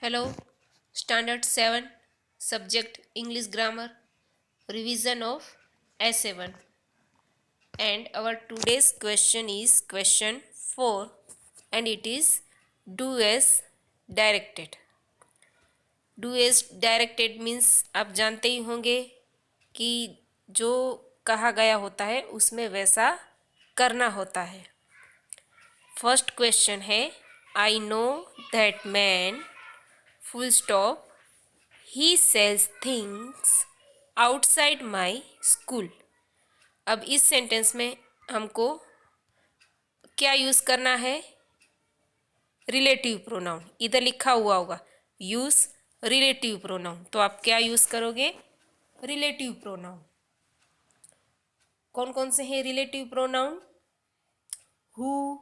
Hello, Standard 7, Subject English Grammar, Revision of A7. And our today's question is question 4, and it is do as directed. Do as directed means आप जानते ही होंगे कि जो कहा गया होता है उसमें वैसा करना होता है। फर्स्ट क्वेश्चन है I know that man full stop he sells things outside my school. अब इस सेंटेंस में हमको क्या यूज़ करना है? Relative pronoun. इधर लिखा हुआ होगा यूज़ रिलेटिव प्रोनाउन, तो आप क्या यूज़ करोगे? Relative pronoun. कौन कौन से हैं relative pronoun? Who,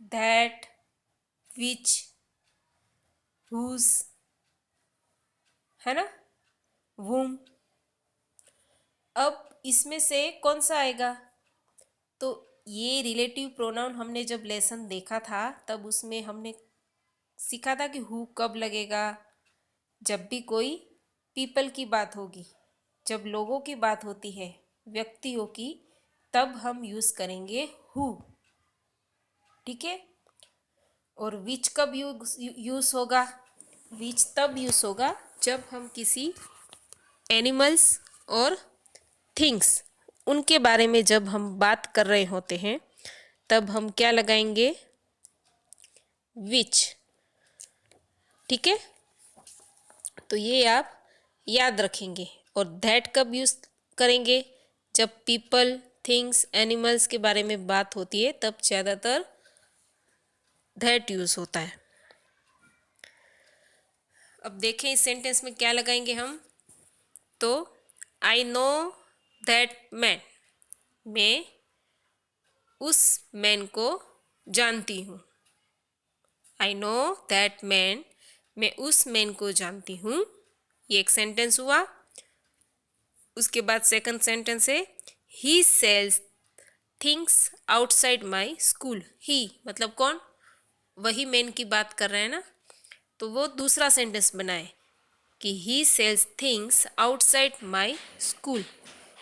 that, which, whose, है ना, वुम। अब इसमें से कौन सा आएगा? तो ये रिलेटिव प्रोनाउन हमने जब लेसन देखा था तब उसमें हमने सीखा था कि हु कब लगेगा? जब भी कोई पीपल की बात होगी, जब लोगों की बात होती है, व्यक्तियों की, तब हम यूज़ करेंगे हु। ठीक है। और विच कब यूज़ होगा? विच तब यूज़ होगा जब हम किसी एनिमल्स और थिंग्स उनके बारे में जब हम बात कर रहे होते हैं तब हम क्या लगाएंगे? विच। ठीक है, तो ये आप याद रखेंगे। और दैट कब यूज़ करेंगे? जब पीपल, थिंग्स, एनिमल्स के बारे में बात होती है तब ज़्यादातर दैट यूज़ होता है। अब देखें इस सेंटेंस में क्या लगाएंगे हम। तो आई नो दैट मैन, मैं उस मैन को जानती हूँ। आई नो दैट मैन, मैं उस मैन को जानती हूँ। ये एक सेंटेंस हुआ। उसके बाद सेकंड सेंटेंस है he sells things outside my school. He मतलब कौन? वही मैन की बात कर रहे हैं ना, तो वो दूसरा सेंटेंस बनाए कि he sells things outside my school,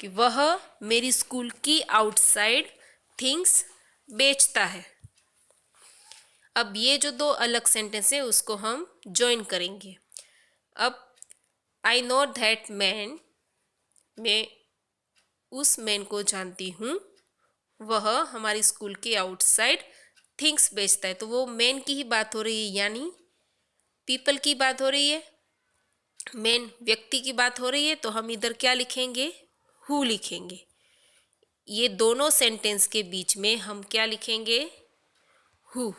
कि वह मेरी स्कूल की आउटसाइड थिंग्स बेचता है। अब ये जो दो अलग सेंटेंस है उसको हम ज्वाइन करेंगे। अब आई नो दैट मैन, मैं उस मैन को जानती हूँ, वह हमारी स्कूल के आउटसाइड थिंग्स बेचता है। तो वो मैन की ही बात हो रही है, यानी पीपल की बात हो रही है, मैन व्यक्ति की बात हो रही है। तो हम इधर क्या लिखेंगे? हु लिखेंगे। ये दोनों सेंटेंस के बीच में हम क्या लिखेंगे? Who.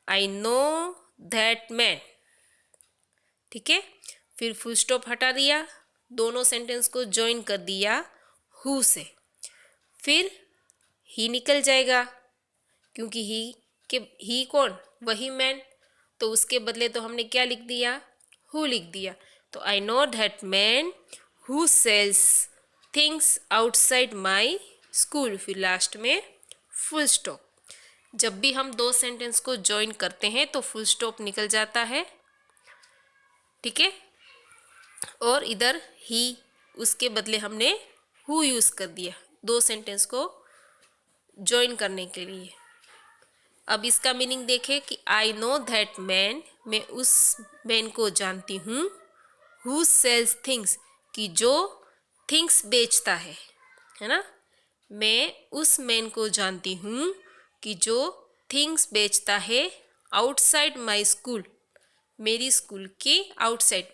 I know that man. ठीक है, फिर फुल स्टॉप हटा दिया, दोनों सेंटेंस को ज्वाइन कर दिया हु से। फिर ही निकल जाएगा, क्योंकि ही कौन? वही मैन। तो उसके बदले तो हमने क्या लिख दिया? हु लिख दिया। तो I know that man who sells things outside my school. फिर लास्ट में फुल स्टॉप। जब भी हम दो सेंटेंस को ज्वाइन करते हैं तो फुल स्टॉप निकल जाता है। ठीक है, और इधर ही, उसके बदले हमने हु यूज़ कर दिया दो सेंटेंस को ज्वाइन करने के लिए। अब इसका मीनिंग देखें कि आई नो दैट मैन, मैं उस मैन को जानती हूँ, हु सेल्स थिंग्स, कि जो थिंग्स बेचता है ना। मैं उस मैन को जानती हूँ कि जो थिंग्स बेचता है आउटसाइड माई स्कूल, मेरी स्कूल के आउटसाइड,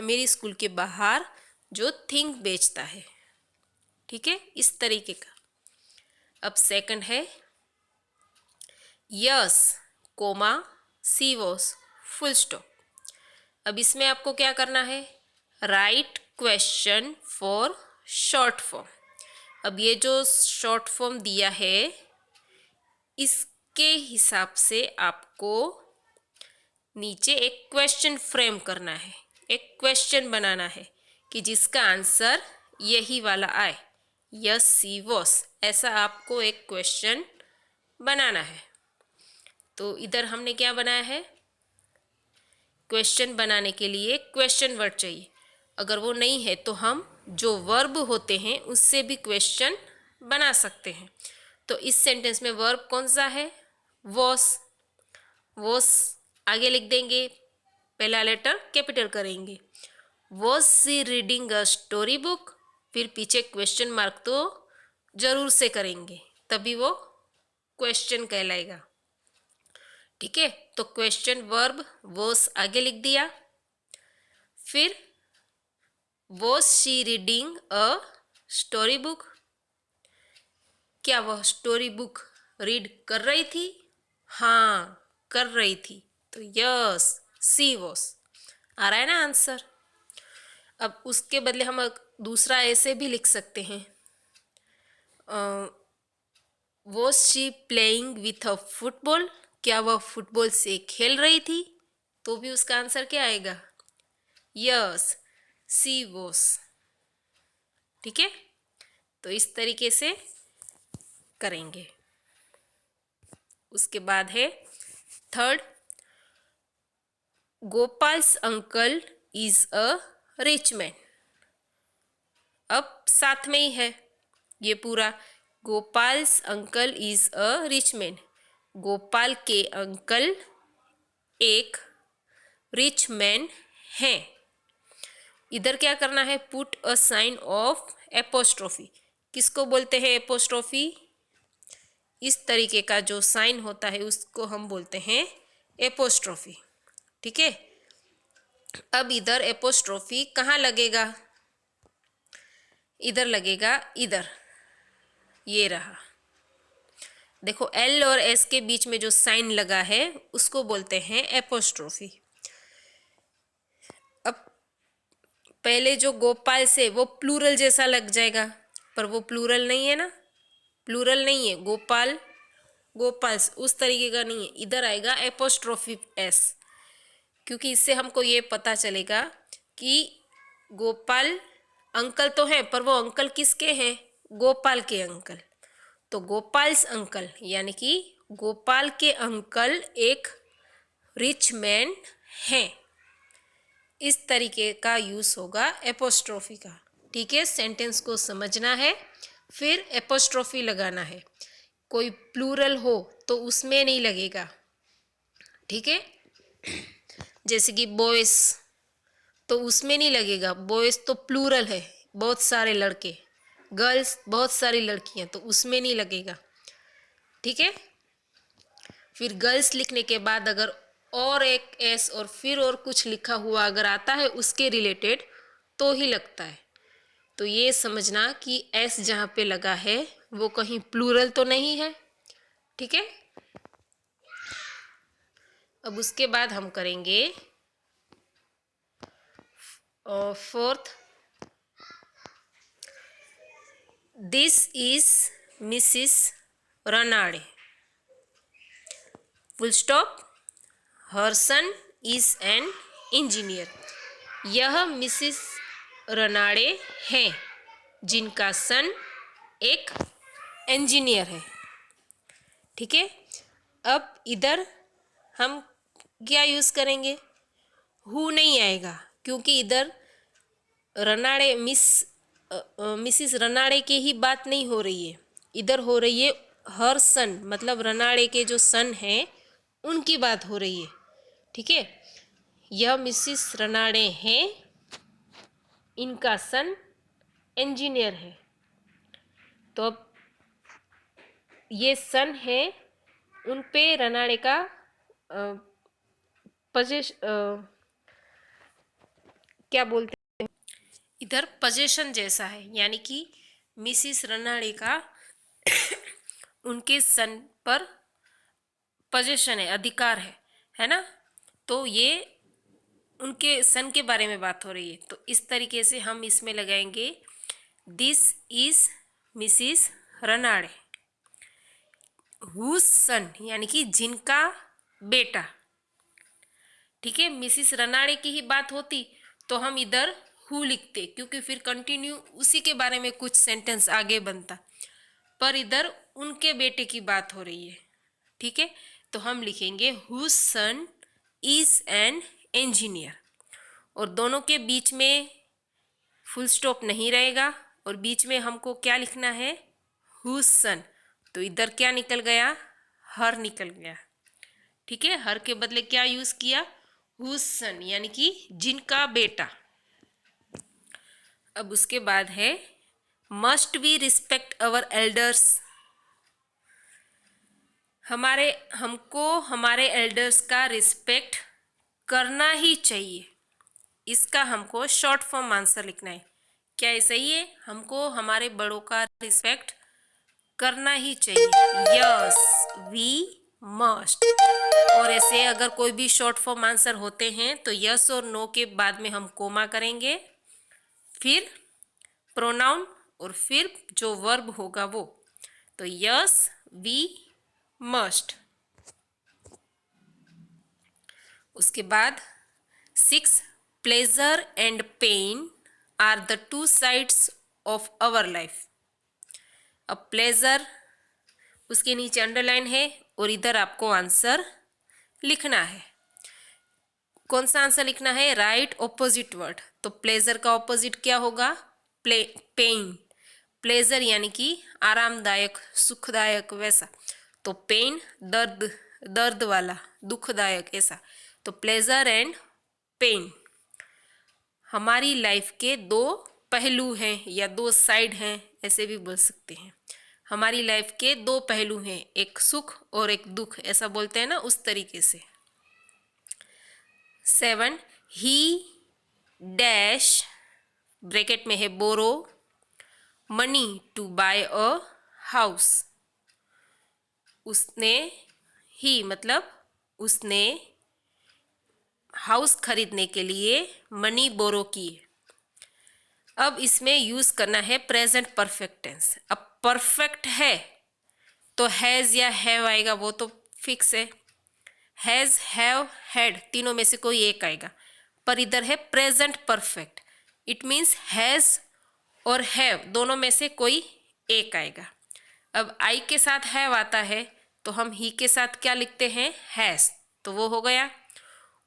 मेरी स्कूल के बाहर जो थिंग बेचता है। ठीक है, इस तरीके का। अब सेकंड है yes comma she was full stop. अब इसमें आपको क्या करना है? Write question for short form. अब ये जो शॉर्ट फॉर्म दिया है इसके हिसाब से आपको नीचे एक क्वेश्चन फ्रेम करना है, एक क्वेश्चन बनाना है कि जिसका आंसर यही वाला आए, यस सी वॉस, ऐसा आपको एक क्वेश्चन बनाना है। तो इधर हमने क्या बनाया है? क्वेश्चन बनाने के लिए क्वेश्चन वर्ड चाहिए। अगर वो नहीं है तो हम जो वर्ब होते हैं उससे भी क्वेश्चन बना सकते हैं। तो इस सेंटेंस में वर्ब कौन सा है? वॉस। वॉस आगे लिख देंगे, पहला लेटर कैपिटल करेंगे। Was she reading a story book, फिर पीछे क्वेश्चन मार्क तो जरूर से करेंगे, तभी वो क्वेश्चन कहलाएगा। ठीक है, तो क्वेश्चन वर्ब वॉस आगे लिख दिया। फिर was she reading a story book, क्या वह स्टोरी बुक रीड कर रही थी? हाँ, कर रही थी। तो यस, सी वॉज आ रहा है ना आंसर। अब उसके बदले हम दूसरा ऐसे भी लिख सकते हैं, was she playing with a football, क्या वह फुटबॉल से खेल रही थी? तो भी उसका आंसर क्या आएगा? Yes, she was. ठीक है, तो इस तरीके से करेंगे। उसके बाद है third, Gopal's uncle is a rich man. अब साथ में ही है ये पूरा, Gopal's uncle is a rich man. Gopal के अंकल एक रिच मैन हैं। इधर क्या करना है? Put a sign of apostrophe. किसको बोलते हैं एपोस्ट्रोफी? इस तरीके का जो साइन होता है उसको हम बोलते हैं एपोस्ट्रोफी। ठीक है, अब इधर एपोस्ट्रोफी कहाँ लगेगा? इधर लगेगा, इधर, ये रहा। देखो एल और एस के बीच में जो साइन लगा है उसको बोलते हैं एपोस्ट्रोफी। अब पहले जो गोपाल से वो प्लूरल जैसा लग जाएगा, पर वो प्लूरल नहीं है ना, प्लूरल नहीं है। गोपाल, गोपाल्स उस तरीके का नहीं है। इधर आएगा एपोस्ट्रोफी एस, क्योंकि इससे हमको ये पता चलेगा कि गोपाल अंकल तो है, पर वो अंकल किसके हैं? गोपाल के अंकल। तो गोपाल्स अंकल यानी कि गोपाल के अंकल एक रिच मैन हैं। इस तरीके का यूज होगा एपोस्ट्रोफी का। ठीक है, सेंटेंस को समझना है, फिर एपोस्ट्रोफी लगाना है। कोई प्लूरल हो तो उसमें नहीं लगेगा। ठीक है, जैसे कि बॉयज, तो उसमें नहीं लगेगा, बॉयज तो प्लूरल है, बहुत सारे लड़के। गर्ल्स, बहुत सारी लड़कियां, तो उसमें नहीं लगेगा। ठीक है, फिर गर्ल्स लिखने के बाद अगर और एक एस और फिर और कुछ लिखा हुआ अगर आता है उसके रिलेटेड तो ही लगता है। तो ये समझना कि एस जहाँ पे लगा है वो कहीं प्लूरल तो नहीं है। ठीक है, अब उसके बाद हम करेंगे fourth, this is Mrs Ranade, full stop, her son is an engineer. यह मिसिस रनाड़े हैं जिनका सन एक इंजीनियर है। ठीक है, अब इधर हम क्या यूज़ करेंगे? हु नहीं आएगा, क्योंकि इधर रनाड़े मिसिस रनाड़े की ही बात नहीं हो रही है, इधर हो रही है हर सन, मतलब रनाड़े के जो सन हैं उनकी बात हो रही है। ठीक है, यह मिसिस रनाड़े हैं, इनका सन इंजीनियर है। तो अब ये सन है, उन पे रनाड़े का क्या बोलते हैं, इधर पोजीशन जैसा है, यानी कि मिसिस रनाड़े का उनके सन पर पोजीशन है, अधिकार है ना। तो ये उनके सन के बारे में बात हो रही है, तो इस तरीके से हम इसमें लगाएंगे this is Mrs Ranade whose son, यानी कि जिनका बेटा। ठीक है, मिसिस रनाड़े की ही बात होती तो हम इधर हु लिखते, क्योंकि फिर कंटिन्यू उसी के बारे में कुछ सेंटेंस आगे बनता, पर इधर उनके बेटे की बात हो रही है। ठीक है, तो हम लिखेंगे whose son is an engineer। और दोनों के बीच में फुल स्टॉप नहीं रहेगा और बीच में हमको क्या लिखना है, whose son। तो इधर क्या निकल गया, हर निकल गया। ठीक है, हर के बदले क्या यूज किया, whose son, यानी कि जिनका बेटा। अब उसके बाद है must we respect our elders. हमको हमारे एल्डर्स का रिस्पेक्ट करना ही चाहिए। इसका हमको शॉर्ट फॉर्म आंसर लिखना है। क्या ये सही है, हमको हमारे बड़ों का रिस्पेक्ट करना ही चाहिए। Yes we must. और ऐसे अगर कोई भी शॉर्ट फॉर्म आंसर होते हैं तो यस और नो के बाद में हम कोमा करेंगे, फिर प्रोनाउन और फिर जो वर्ब होगा वो। तो यस वी मस्ट। उसके बाद 6 pleasure and pain are the two sides of our life. अब प्लेजर उसके नीचे अंडरलाइन है और इधर आपको आंसर लिखना है। कौन सा आंसर लिखना है, राइट ऑपोजिट वर्ड। तो प्लेजर का ऑपोजिट क्या होगा, पेन। प्लेजर यानी कि आरामदायक, सुखदायक, वैसा। तो पेन दर्द, दर्द वाला, दुखदायक, ऐसा। तो प्लेजर एंड पेन हमारी लाइफ के दो पहलू हैं या दो साइड हैं, ऐसे भी बोल सकते हैं। हमारी लाइफ के दो पहलू हैं, एक सुख और एक दुख, ऐसा बोलते हैं ना, उस तरीके से। 7 ही डैश ब्रैकेट में है borrow money to buy a house. उसने ही मतलब उसने हाउस खरीदने के लिए मनी बोरो की। अब इसमें यूज करना है प्रेजेंट परफेक्ट टेंस। अब परफेक्ट है तो हैज या हैव आएगा, वो तो फिक्स है। हैज, हैव, हैड तीनों में से कोई एक आएगा। पर इधर है present perfect, it means has और हैव दोनों में से कोई एक आएगा। अब आई के साथ हैव आता है तो हम ही के साथ क्या लिखते हैं, हैज, तो वो हो गया।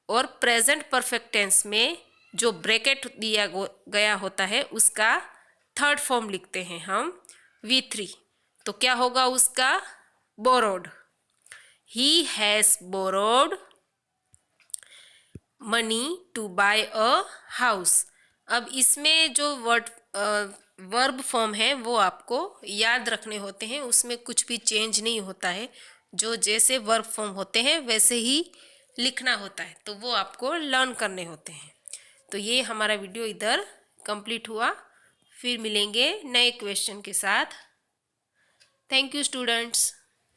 और प्रेजेंट परफेक्ट टेंस में जो ब्रैकेट दिया गया होता है उसका थर्ड फॉर्म लिखते हैं हम V3। तो क्या होगा उसका, borrowed. He has borrowed money to buy a house. अब इसमें जो वर्ब फॉर्म है वो आपको याद रखने होते हैं, उसमें कुछ भी चेंज नहीं होता है। जो जैसे वर्ब फॉर्म होते हैं वैसे ही लिखना होता है, तो वो आपको लर्न करने होते हैं। तो ये हमारा वीडियो इधर कंप्लीट हुआ। फिर मिलेंगे नए क्वेश्चन के साथ। Thank you students.